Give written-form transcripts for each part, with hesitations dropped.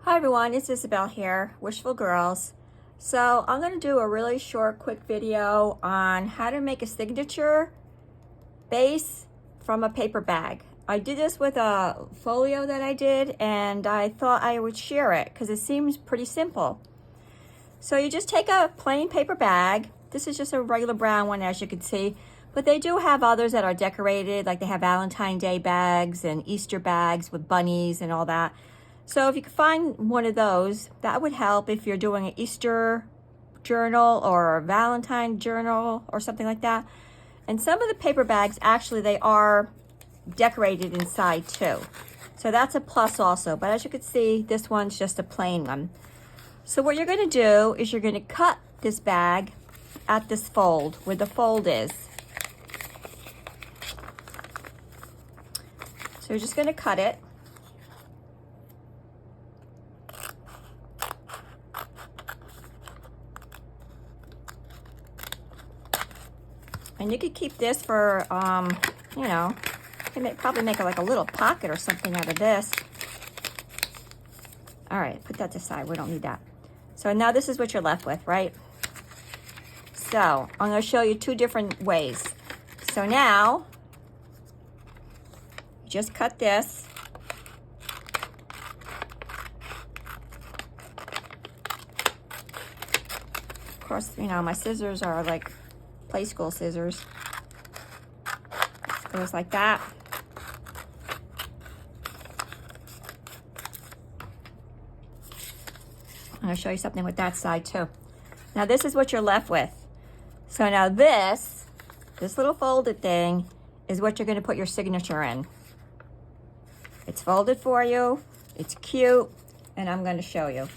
Hi everyone, it's Isabel here, Wishful Girls. So I'm going to do a really short, quick video on how to make a signature base from a paper bag. I did this with a folio that I did, and I thought I would share it because it seems pretty simple. So you just take a plain paper bag. This is just a regular brown one, as you can see, but they do have others that are decorated, like they have Valentine's Day bags and Easter bags with bunnies and all that. So if you could find one of those, that would help if you're doing an Easter journal or a Valentine journal or something like that. And some of the paper bags, actually, they are decorated inside too. So that's a plus also. But as you can see, this one's just a plain one. So what you're going to do is you're going to cut this bag at this fold, where the fold is. So you're just going to cut it. And you could keep this for, you know, you can probably make like a little pocket or something out of this. All right, put that aside. We don't need that. So now this is what you're left with, right? So I'm going to show you two different ways. So now, just cut this. Of course, you know, my scissors are like play school scissors. It goes like that. I'm going to show you something with that side too. Now this is what you're left with. So now this little folded thing is what you're going to put your signature in. It's folded for you. It's cute, and I'm going to show you.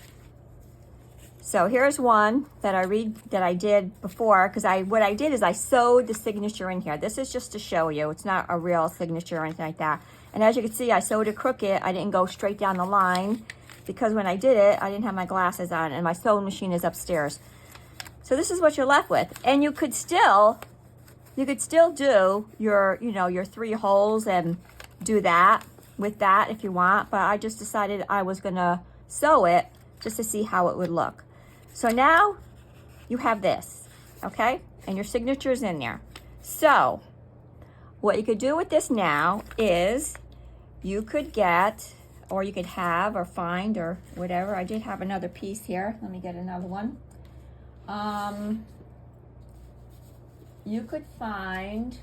So here's one that I did before, because what I did is I sewed the signature in here. This is just to show you. It's not a real signature or anything like that. And as you can see, I sewed it crooked. I didn't go straight down the line because when I did it, I didn't have my glasses on, and my sewing machine is upstairs. So this is what you're left with. And you could still do your, you know, your 3 holes and do that with that if you want. But I just decided I was gonna sew it just to see how it would look. So now you have this, okay? And your signature's in there. So what you could do with this now is you could get, or you could have or find or whatever. I did have another piece here. Let me get another one. You could find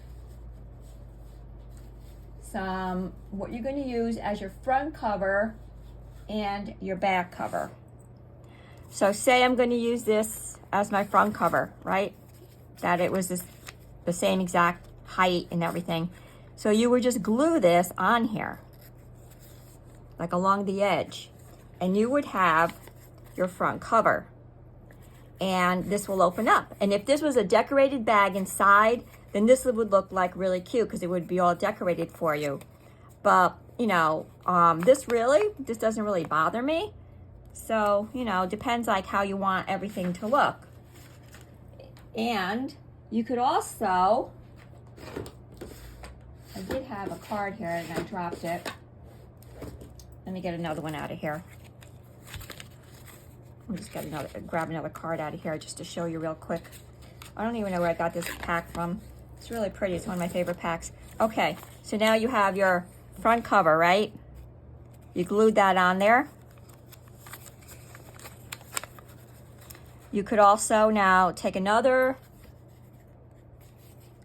some, what you're going to use as your front cover and your back cover. So say I'm going to use this as my front cover, right? That it was the same exact height and everything. So you would just glue this on here, like along the edge, and you would have your front cover. And this will open up. And if this was a decorated bag inside, then this would look like really cute because it would be all decorated for you. But, you know, this doesn't really bother me. So, you know, depends like how you want everything to look. And you could also, I did have a card here and I dropped it. Let me get another one out of here. I'm just grab another card out of here just to show you real quick. I don't even know where I got this pack from. It's really pretty. It's one of my favorite packs. Okay, so now you have your front cover, right? You glued that on there. You could also now take another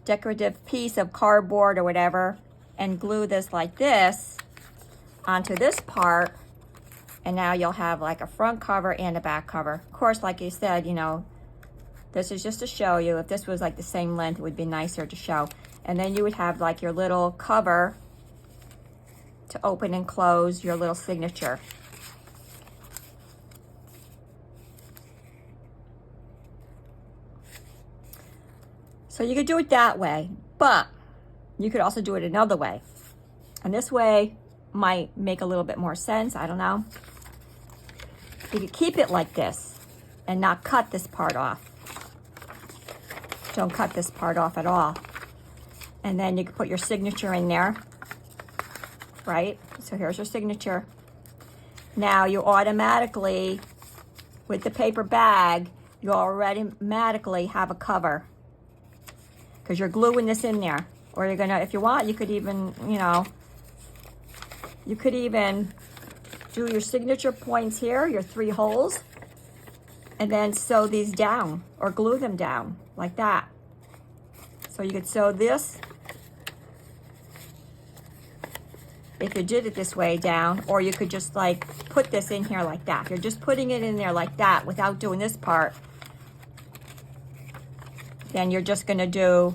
decorative piece of cardboard or whatever and glue this like this onto this part. And now you'll have like a front cover and a back cover. Of course, like you said, you know, this is just to show you. If this was like the same length, it would be nicer to show. And then you would have like your little cover to open and close your little signature. So you could do it that way, but you could also do it another way. And this way might make a little bit more sense. I don't know. You could keep it like this and not cut this part off. Don't cut this part off at all. And then you can put your signature in there, right? So here's your signature. now you automatically, with the paper bag, you automatically have a cover because you're gluing this in there. Or you're gonna, if you want, you could even, you know, you could even do your signature points here, your 3 holes, and then sew these down or glue them down like that. So you could sew this, if you did it this way, down, or you could just like put this in here like that. If you're just putting it in there like that without doing this part, then you're just gonna do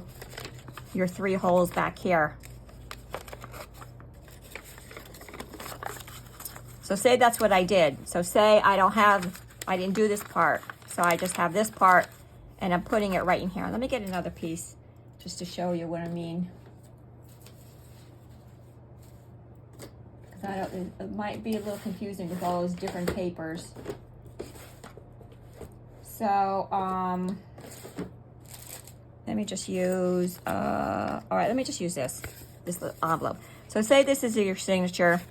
your 3 holes back here. So say that's what I did. So say I didn't do this part. So I just have this part and I'm putting it right in here. Let me get another piece just to show you what I mean. Because it might be a little confusing with all those different papers. So, let me just use, all right, let me just use this little envelope. So say this is your signature.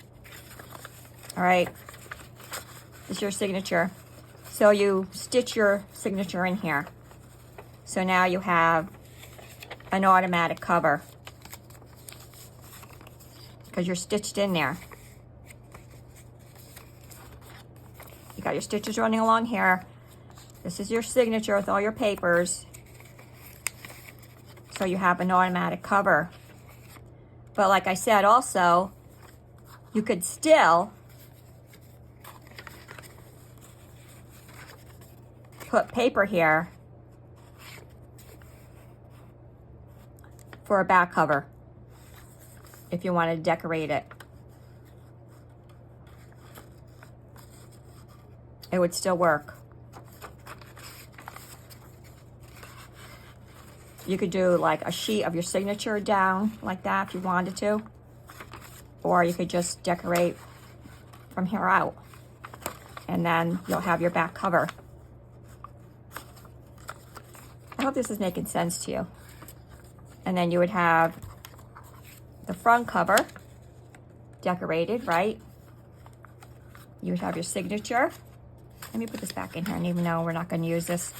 All right, this is your signature. So you stitch your signature in here. So now you have an automatic cover because you're stitched in there. You got your stitches running along here. This is your signature with all your papers. So you have an automatic cover. But like I said, also, you could still put paper here for a back cover if you want to decorate it. It would still work. You could do like a sheet of your signature down like that if you wanted to. Or you could just decorate from here out. And then you'll have your back cover. I hope this is making sense to you. And then you would have the front cover decorated, right? You would have your signature. Let me put this back in here, and even though we're not going to use this.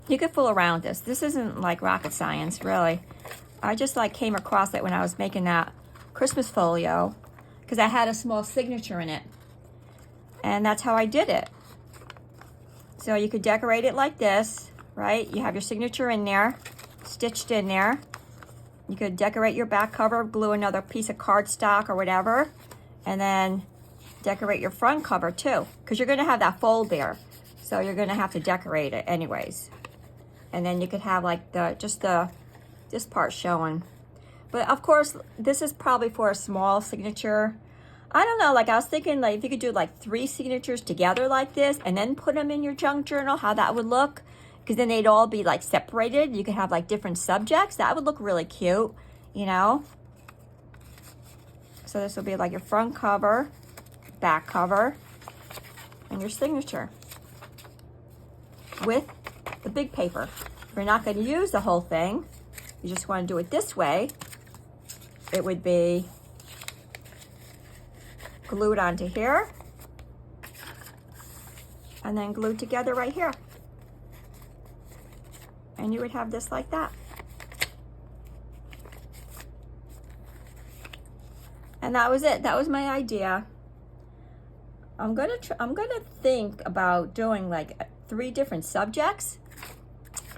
You could fool around this. This isn't like rocket science, really. I just like came across it when I was making that Christmas folio because I had a small signature in it. And that's how I did it. So you could decorate it like this, right? You have your signature in there, stitched in there. You could decorate your back cover, glue another piece of cardstock or whatever, and then decorate your front cover too, because you're gonna have that fold there. So you're gonna have to decorate it anyways. And then you could have like this part showing. But of course, this is probably for a small signature. I don't know, like I was thinking like if you could do like 3 signatures together like this and then put them in your junk journal, how that would look. Because then they'd all be like separated. You could have like different subjects. That would look really cute, you know. So this will be like your front cover, back cover, and your signature with the big paper. If you're not going to use the whole thing, you just want to do it this way, it would be glued onto here and then glued together right here. And you would have this like that. And that was it. That was my idea. I'm gonna think about doing like 3 different subjects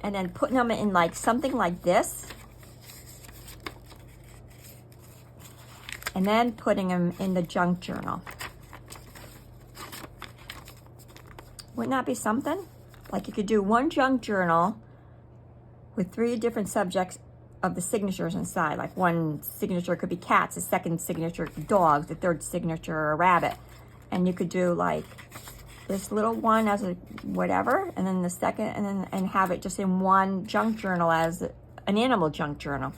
and then putting them in like something like this. And then putting them in the junk journal. Wouldn't that be something? Like you could do one junk journal with 3 different subjects of the signatures inside. Like one signature could be cats, the second signature dogs, the third signature a rabbit. And you could do like this little one as a whatever, and then the second, and have it just in one junk journal as an animal junk journal,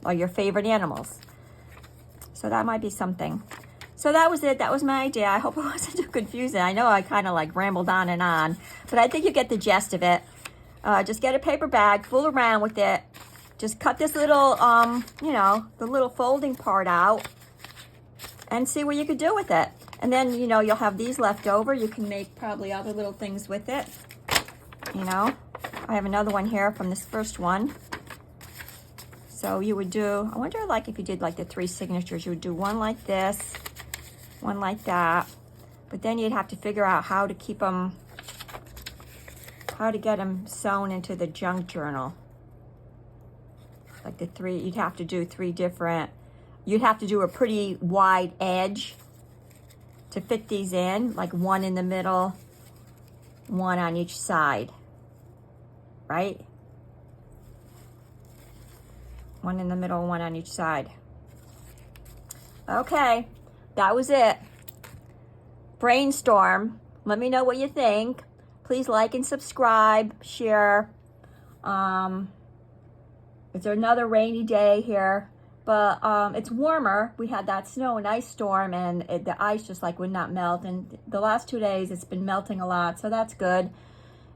or your favorite animals. So that might be something. So that was it. That was my idea. I hope it wasn't too confusing. I know I kind of like rambled on and on, but I think you get the gist of it. Just get a paper bag, fool around with it, just cut this little, you know, the little folding part out and see what you could do with it. And then, you know, you'll have these left over. You can make probably other little things with it. You know, I have another one here from this first one. So you would do, I wonder like if you did like the 3 signatures, you would do one like this, one like that. But then you'd have to figure out how to keep them, how to get them sewn into the junk journal. Like the 3, you'd have to do 3 different, you'd have to do a pretty wide edge to fit these in, like one in the middle, one on each side, right? One in the middle, one on each side. Okay, that was it. Brainstorm. Let me know what you think. Please like and subscribe, share. It's another rainy day here, but it's warmer. We had that snow and ice storm, and the ice just like would not melt. And the last 2 days, it's been melting a lot, so that's good.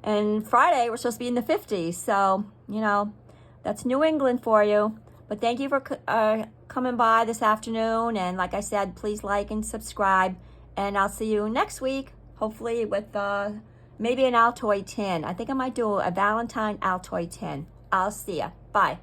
And Friday, we're supposed to be in the 50s, so, you know, that's New England for you. But thank you for coming by this afternoon. And like I said, please like and subscribe. And I'll see you next week, hopefully with maybe an Altoid tin. I think I might do a Valentine Altoid tin. I'll see ya. Bye.